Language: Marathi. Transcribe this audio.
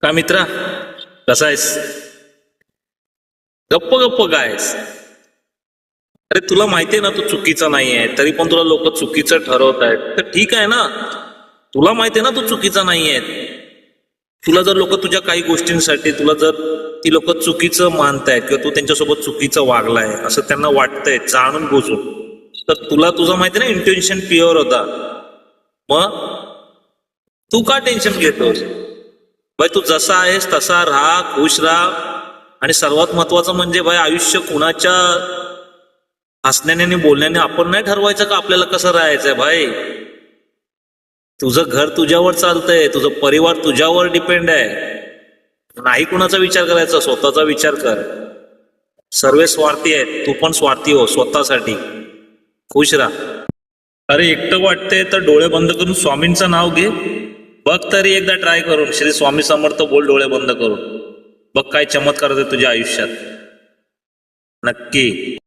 का मित्रा, कसा आहेस? गप्प गप्प गायस. अरे तुला माहितीये ना तू चुकीचा नाहीये, तरी पण तुला लोक चुकीचं ठरवत आहेत. तर ठीक आहे ना, तुला माहितीये ना तू चुकीचा नाहीये. तुला जर लोक तुझ्या काही गोष्टींसाठी तुला जर ती लोक चुकीचं मानतायत किंवा तू त्यांच्यासोबत चुकीचं वागलाय असं त्यांना वाटतंय जाणून बुजून, तर तुला तुझं माहिती ना इंटेन्शन प्युअर होता. मग तू का टेन्शन घेतोस? भाई तू जसा आहेस तसा राहा, खुश राहा. आणि सर्वात महत्वाचं म्हणजे भाई आयुष्य कुणाच्या हसण्याने आणि बोलण्याने आपण नाही ठरवायचं का आपल्याला कसं राहायचंय. भाई तुझं घर तुझ्यावर चालतंय, तुझं परिवार तुझ्यावर डिपेंड आहे. नाही कुणाचा विचार करायचा, स्वतःचा विचार कर. सर्व स्वार्थी आहेत, तू पण स्वार्थी हो स्वतःसाठी. खुश राहा. अरे एकटं वाटतंय तर डोळे बंद करून स्वामींचं नाव घे. बघ तरी एकदा ट्राय करून श्री स्वामी समर्थ बोल डोळे बंद करून. बघ काय चमत्कार होते तुझ्या आयुष्यात. नक्की.